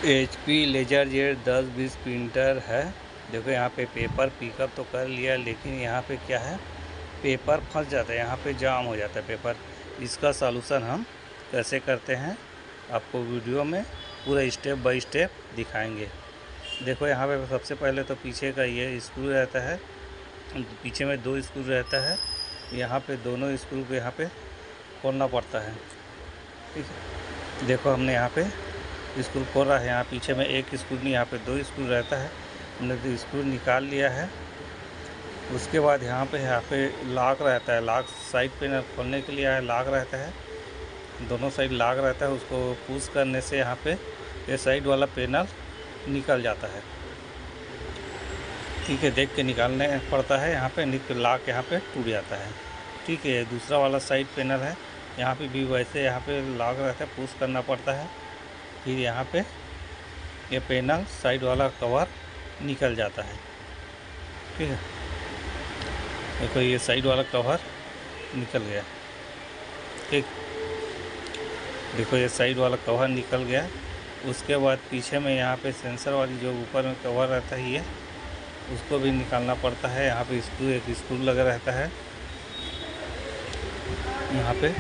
HP laser jet 10-20 printer है। देखो यहाँ पे पेपर पिकअप तो कर लिया, लेकिन यहाँ पे क्या है, पेपर फंस जाता है, यहाँ पे जाम हो जाता है पेपर। इसका सॉल्यूशन हम कैसे करते हैं आपको वीडियो में पूरा स्टेप बाय स्टेप दिखाएंगे। देखो यहाँ पे सबसे पहले तो पीछे का ये स्क्रू रहता है, पीछे में 2 स्क्रू रहता है। यहाँ पे दोनों स्क्रू को यहाँ पे खोलना पड़ता है, ठीक है। देखो हमने यहाँ पे स्क्रू खोला है, यहाँ पीछे में 1 स्क्रू नहीं, यहाँ पे 2 स्क्रू रहता है। हमने 2 स्क्रू निकाल लिया है। उसके बाद यहाँ पे लॉक रहता है, लॉक साइड पे खोलने के लिए लॉक रहता है, दोनों साइड लॉक रहता है। उसको पुश करने से यहाँ पे ये साइड वाला पैनल निकल जाता है, ठीक है। देख के निकालने पड़ता है, यहाँ पे लॉक यहाँ पे टूट जाता है, ठीक है। दूसरा वाला साइड पैनल है, यहाँ पे भी वैसे यहाँ पे लॉक रहता है, पुश करना पड़ता है, फिर यहाँ पे ये पैनल साइड वाला कवर निकल जाता है, ठीक है। देखो ये साइड वाला कवर निकल गया, ठीक। देखो ये साइड वाला कवर निकल गया। उसके बाद पीछे में यहाँ पे सेंसर वाली जो ऊपर में कवर रहता है, ये उसको भी निकालना पड़ता है। यहाँ पे एक स्क्रू लगा रहता है यहाँ पे,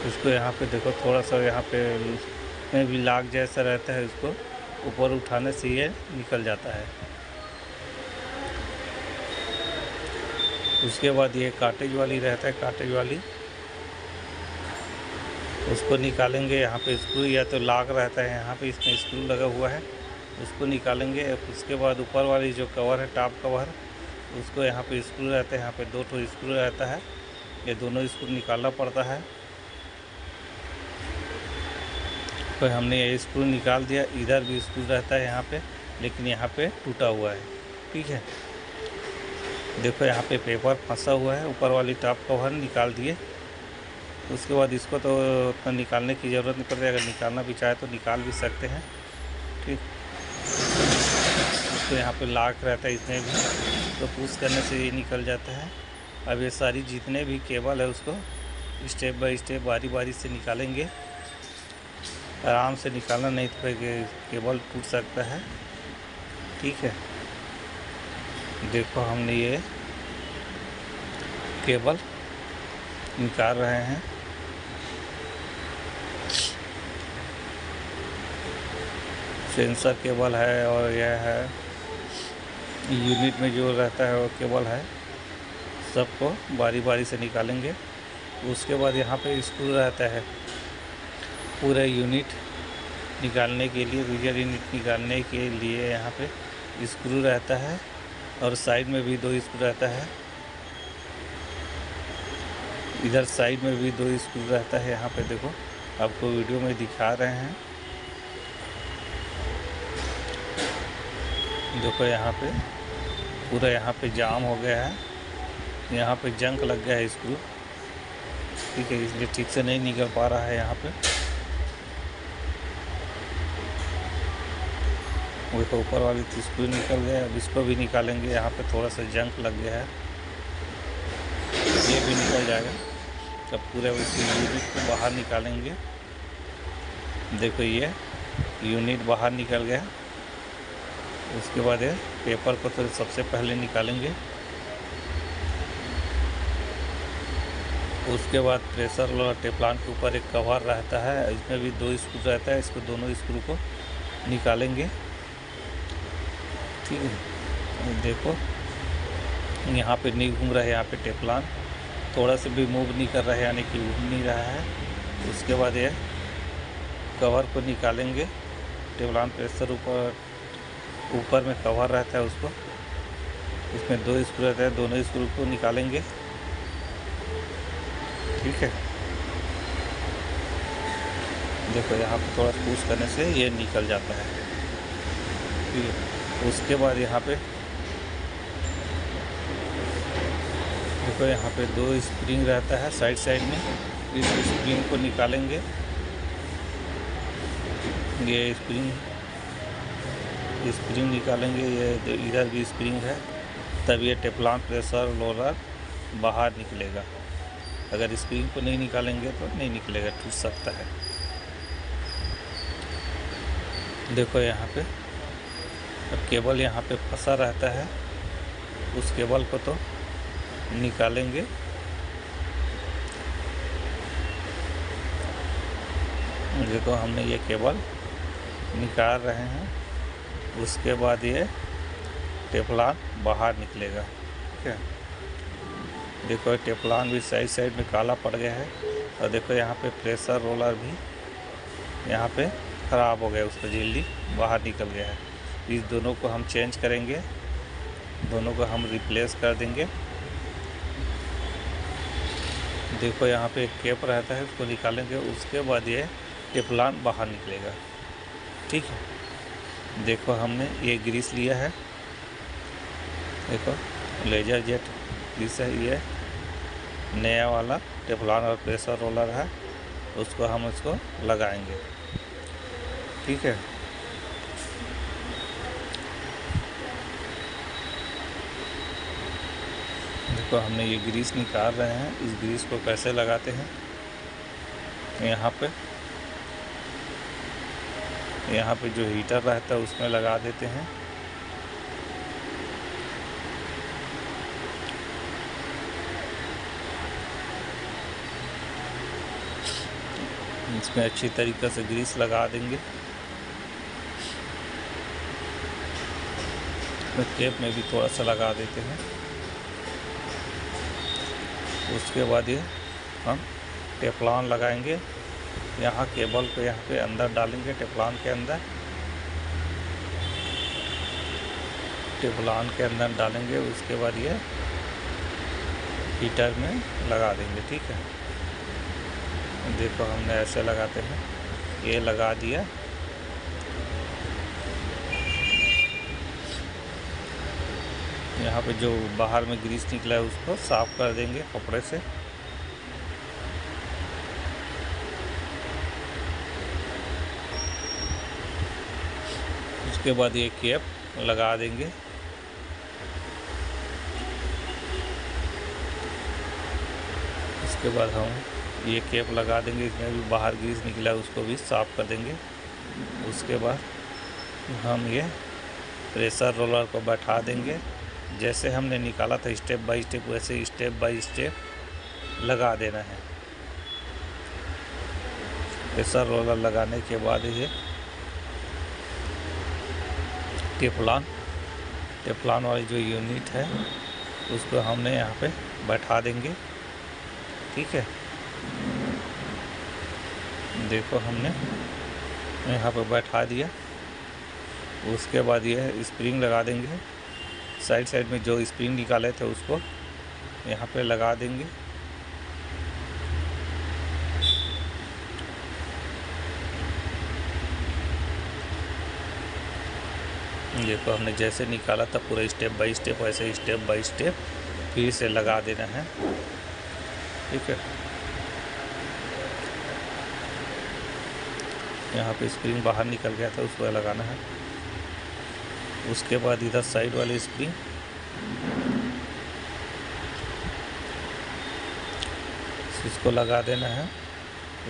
उसको यहाँ पे देखो थोड़ा सा यहाँ पे में भी लॉक जैसा रहता है, उसको ऊपर उठाने से ये निकल जाता है। उसके बाद ये कार्टेज वाली रहता है, कार्टेज वाली उसको निकालेंगे। यहाँ पे स्क्रू या तो लॉक रहता है, यहाँ पे इसमें स्क्रू लगा हुआ है, उसको निकालेंगे। उसके बाद ऊपर वाली जो कवर है, टॉप कवर, उसको यहाँ पे स्क्रू रहता है, यहाँ पे 2 ठो स्क्रू रहता है, ये दोनों स्क्रू निकालना पड़ता है। तो हमने ये स्क्रू निकाल दिया। इधर भी स्क्रू रहता है यहाँ पे, लेकिन यहाँ पे टूटा हुआ है, ठीक है। देखो यहाँ पे पेपर फंसा हुआ है, ऊपर वाली टॉप कवर निकाल दिए। उसके बाद इसको तो उतना निकालने की ज़रूरत नहीं पड़ती, अगर निकालना भी चाहे तो निकाल भी सकते हैं, ठीक। तो यहाँ पे लॉक रहता है, इसमें भी तो पुश करने से ये निकल जाता है। अब ये सारी जितने भी केबल है उसको स्टेप बाय स्टेप बारी बारी से निकालेंगे। आराम से निकालना, नहीं तो केबल टूट सकता है, ठीक है। देखो हमने ये केबल निकाल रहे हैं। सेंसर केबल है और यह है यूनिट में जो रहता है वो केबल है, सबको बारी बारी से निकालेंगे। उसके बाद यहाँ पे स्क्रू रहता है, पूरा यूनिट निकालने के लिए, रीजर यूनिट निकालने के लिए यहाँ पे स्क्रू रहता है, और साइड में भी 2 स्क्रू रहता है। इधर साइड में भी 2 स्क्रू रहता है। यहाँ पे देखो आपको वीडियो में दिखा रहे हैं। देखो यहाँ पे पूरा यहाँ पे जाम हो गया है, यहाँ पे जंक लग गया है स्क्रू, ठीक है, इसलिए ठीक से नहीं निकल पा रहा है। यहाँ पे देखो ऊपर वाली स्क्रू निकल गया, अब इसको भी निकालेंगे। यहाँ पे थोड़ा सा जंक लग गया है, ये भी निकल जाएगा। तब पूरे उसी यूनिट को बाहर निकालेंगे। देखो ये यूनिट बाहर निकल गया। उसके बाद ये पेपर को तो सबसे पहले निकालेंगे। उसके बाद प्रेशर टेफ्लॉन के ऊपर एक कवर रहता है, इसमें भी 2 स्क्रू रहता है, इसको दोनों स्क्रू को निकालेंगे, ठीक है। देखो यहाँ पे नहीं घूम रहा है, यहाँ पे टेफ्लॉन थोड़ा से भी मूव नहीं कर रहा है, यानी कि घूम नहीं रहा है। उसके बाद ये कवर को निकालेंगे। टेफ्लॉन प्रेशर ऊपर में कवर रहता है, उसको इसमें 2 स्क्रू रहता है, दोनों स्क्रू को निकालेंगे, ठीक है। देखो यहाँ पे थोड़ा पुश करने से ये निकल जाता है, ठीक है। उसके बाद यहाँ पे देखो यहाँ पे 2 स्प्रिंग रहता है साइड में, इस स्प्रिंग को निकालेंगे। ये स्प्रिंग निकालेंगे, ये इधर भी स्प्रिंग है, तब ये टेफ्लॉन प्रेशर रोलर बाहर निकलेगा। अगर स्प्रिंग को नहीं निकालेंगे तो नहीं निकलेगा, टूट सकता है। देखो यहाँ पे अब केबल यहाँ पे फंसा रहता है, उस केबल को तो निकालेंगे। देखो हमने ये केबल निकाल रहे हैं, उसके बाद ये टेफ्लॉन बाहर निकलेगा। ठीक है, देखो टेफ्लॉन भी साइड में काला पड़ गया है, और देखो यहाँ पे प्रेशर रोलर भी यहाँ पे ख़राब हो गया, उसका झिल्ली बाहर निकल गया है। इस दोनों को हम चेंज करेंगे, दोनों को हम रिप्लेस कर देंगे। देखो यहाँ पे एक कैप रहता है, उसको निकालेंगे, उसके बाद ये टेफ्लॉन बाहर निकलेगा। ठीक है, देखो हमने ये ग्रीस लिया है, देखो लेजर जेट ग्रीस है, ये नया वाला टेफ्लॉन और प्रेशर रोलर है, उसको हम इसको लगाएंगे। ठीक है, देखो हमने ये ग्रीस निकाल रहे हैं। इस ग्रीस को कैसे लगाते हैं, यहाँ पे जो हीटर रहता है उसमें लगा देते हैं। इसमें अच्छी तरीक़े से ग्रीस लगा देंगे। कैप में भी थोड़ा सा लगा देते हैं। उसके बाद ये हम टेफ्लॉन लगाएंगे। यहाँ केबल को यहाँ पे अंदर डालेंगे, टेफ्लॉन के अंदर, टेफ्लॉन के अंदर डालेंगे। उसके बाद ये हीटर में लगा देंगे। ठीक है, देखो हमने ऐसे लगाते हैं, ये लगा दिया। यहाँ पे जो बाहर में ग्रीस निकला है उसको साफ कर देंगे कपड़े से। उसके बाद ये कैप लगा देंगे। उसके बाद हम ये कैप लगा देंगे, इसमें भी बाहर ग्रीस निकला है उसको भी साफ कर देंगे। उसके बाद हम ये प्रेशर रोलर को बैठा देंगे, जैसे हमने निकाला था स्टेप बाय स्टेप, वैसे स्टेप बाय स्टेप लगा देना है। प्रेशर रोलर लगाने के बाद ये टेफ्लॉन वाली जो यूनिट है उसको हमने यहाँ पे बैठा देंगे। ठीक है, देखो हमने यहाँ पे बैठा दिया। उसके बाद ये स्प्रिंग लगा देंगे, साइड में जो स्प्रिंग निकाले थे उसको यहाँ पे लगा देंगे। देखो हमने जैसे निकाला था पूरा स्टेप बाय स्टेप, वैसे स्टेप बाय स्टेप फिर से लगा देना है। ठीक है, यहाँ पे स्प्रिंग बाहर निकल गया था, उसको लगाना है। उसके बाद इधर साइड वाली स्प्रिंग इसको लगा देना है।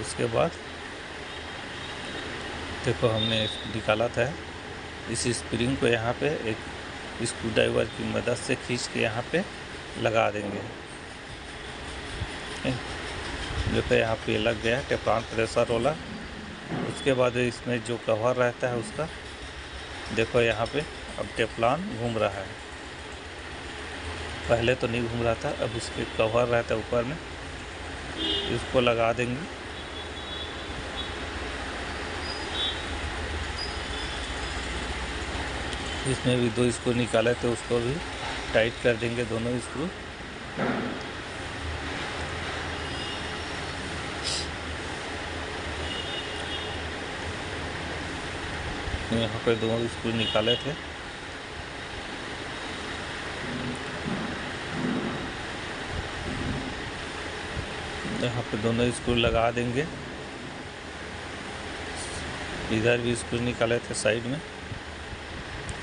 उसके बाद देखो हमने निकाला था, इस स्प्रिंग को यहाँ पे एक स्क्रू ड्राइवर की मदद से खींच के यहाँ पे लगा देंगे। देखो यहाँ पे लग गया टेफ्लॉन प्रेशर रोलर। उसके बाद इसमें जो कवर रहता है उसका देखो यहाँ पे अब टेफ्लॉन घूम रहा है, पहले तो नहीं घूम रहा था। अब उसके कवर रहता है ऊपर में, इसको लगा देंगे। इसमें भी 2 स्क्रू निकाले थे, उसको भी टाइट कर देंगे, दोनों स्क्रू। यहाँ पे 2 स्क्रू निकाले थे, यहाँ पे दोनों स्क्रू लगा देंगे। इधर भी स्क्रू निकाले थे साइड में,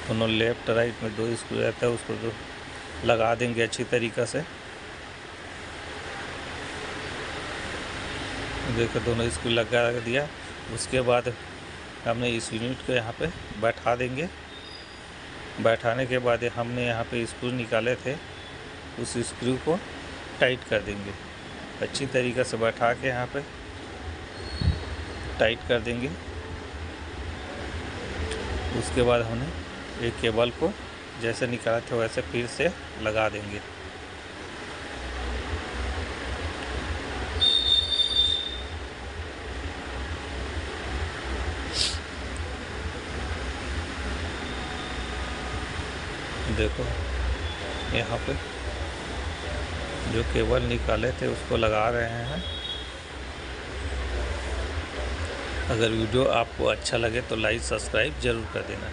दोनों लेफ्ट राइट में 2 स्क्रू रहता है, उसको तो लगा देंगे अच्छी तरीक़ा से। देखो दोनों स्क्रू लगा दिया। उसके बाद हमने इस यूनिट को यहाँ पे बैठा देंगे। बैठाने के बाद हमने यहाँ पे स्क्रू निकाले थे, उस स्क्रू को टाइट कर देंगे। अच्छी तरीक़े से बैठा के यहाँ पे टाइट कर देंगे। उसके बाद हमने एक केबल को जैसे निकाला था वैसे फिर से लगा देंगे। देखो यहाँ पे जो केबल निकाले थे उसको लगा रहे हैं। अगर वीडियो आपको अच्छा लगे तो लाइक सब्सक्राइब ज़रूर कर देना।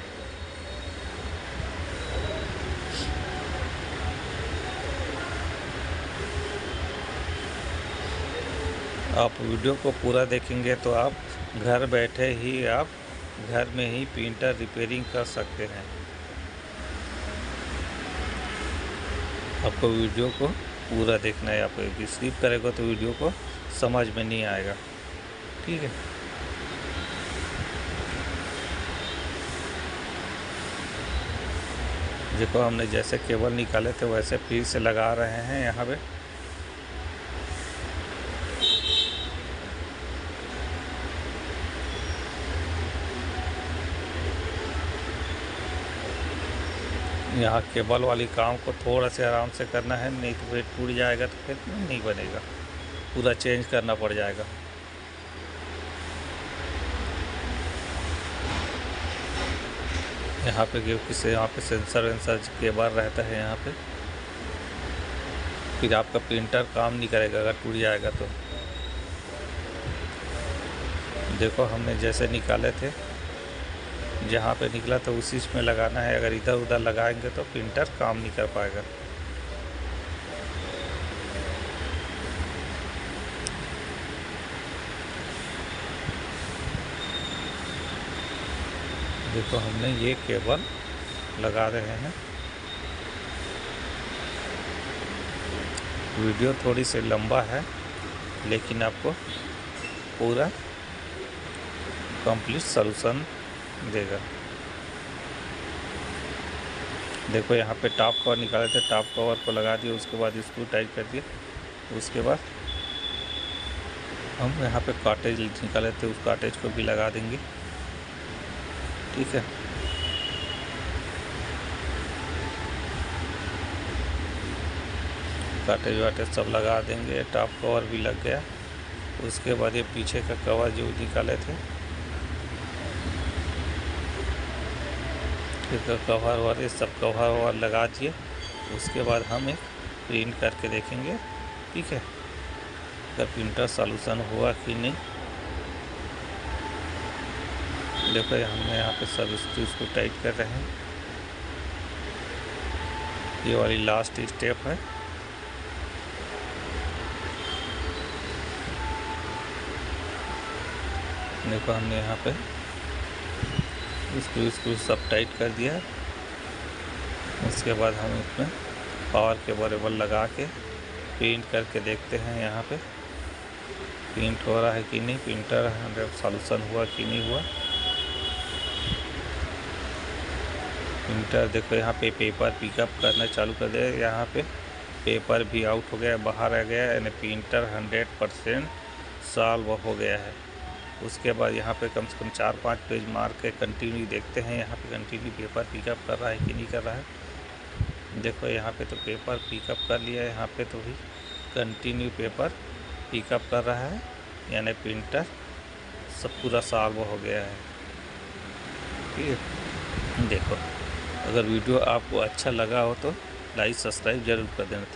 आप वीडियो को पूरा देखेंगे तो आप घर बैठे ही आप घर में ही प्रिंटर रिपेयरिंग कर सकते हैं। आपको वीडियो को पूरा देखना है। आप स्किप करेगा तो वीडियो को समझ में नहीं आएगा। ठीक है, देखो हमने जैसे केबल निकाले थे वैसे फिर से लगा रहे हैं यहाँ पे। यहाँ केबल वाली काम को थोड़ा से आराम से करना है, नहीं तो फिर टूट जाएगा तो फिर नहीं बनेगा, पूरा चेंज करना पड़ जाएगा। यहाँ पे क्योंकि यहाँ पे सेंसर वेंसर केबल रहता है यहाँ पे, फिर आपका प्रिंटर काम नहीं करेगा अगर टूट जाएगा तो। देखो हमने जैसे निकाले थे, जहाँ पे निकला तो उसी में लगाना है। अगर इधर उधर लगाएंगे तो प्रिंटर काम नहीं कर पाएगा। देखो हमने ये केबल लगा रहे हैं। वीडियो थोड़ी सी लंबा है लेकिन आपको पूरा कंप्लीट सॉल्यूशन देगा। देखो यहाँ पे टॉप कवर निकाले थे, टॉप कवर को लगा दिया, उसके बाद स्क्रू टाइट कर दिया। उसके बाद हम यहाँ पे कार्टेज निकाले थे, उस कार्टेज को भी लगा देंगे। ठीक है, कार्टेज वाटेज सब लगा देंगे। टॉप कवर भी लग गया। उसके बाद ये पीछे का कवर जो निकाले थे, कवर वर ये सब कवर वर लगा दिए। उसके बाद हम एक प्रिंट करके देखेंगे। ठीक है, अगर प्रिंटर सॉल्यूशन हुआ कि नहीं। देखो हमने यहाँ पे सब स्क्रूज को टाइट कर रहे हैं। ये वाली लास्ट स्टेप है। देखो हमने यहाँ पे स्क्रू सब टाइट कर दिया। उसके बाद हम इसमें पावर केबल लगा के प्रिंट करके देखते हैं यहाँ पे प्रिंट हो रहा है कि नहीं, प्रिंटर 100 सॉल्यूशन हुआ कि नहीं हुआ। प्रिंटर देखो यहाँ पे पेपर पिकअप करना चालू कर दिया। यहाँ पे पेपर भी आउट हो गया, बाहर आ गया, यानी प्रिंटर 100% सॉल्व हो गया है। उसके बाद यहाँ पे कम से कम 4-5 पेज मार के कंटिन्यू देखते हैं यहाँ पे कंटिन्यू पेपर पिकअप कर रहा है कि नहीं कर रहा है। देखो यहाँ पे तो पेपर पिकअप कर लिया है, यहाँ पे तो भी कंटिन्यू पेपर पिकअप कर रहा है, यानी प्रिंटर सब पूरा सॉल्व हो गया है। ठीक है, देखो अगर वीडियो आपको अच्छा लगा हो तो लाइक सब्सक्राइब ज़रूर कर देना।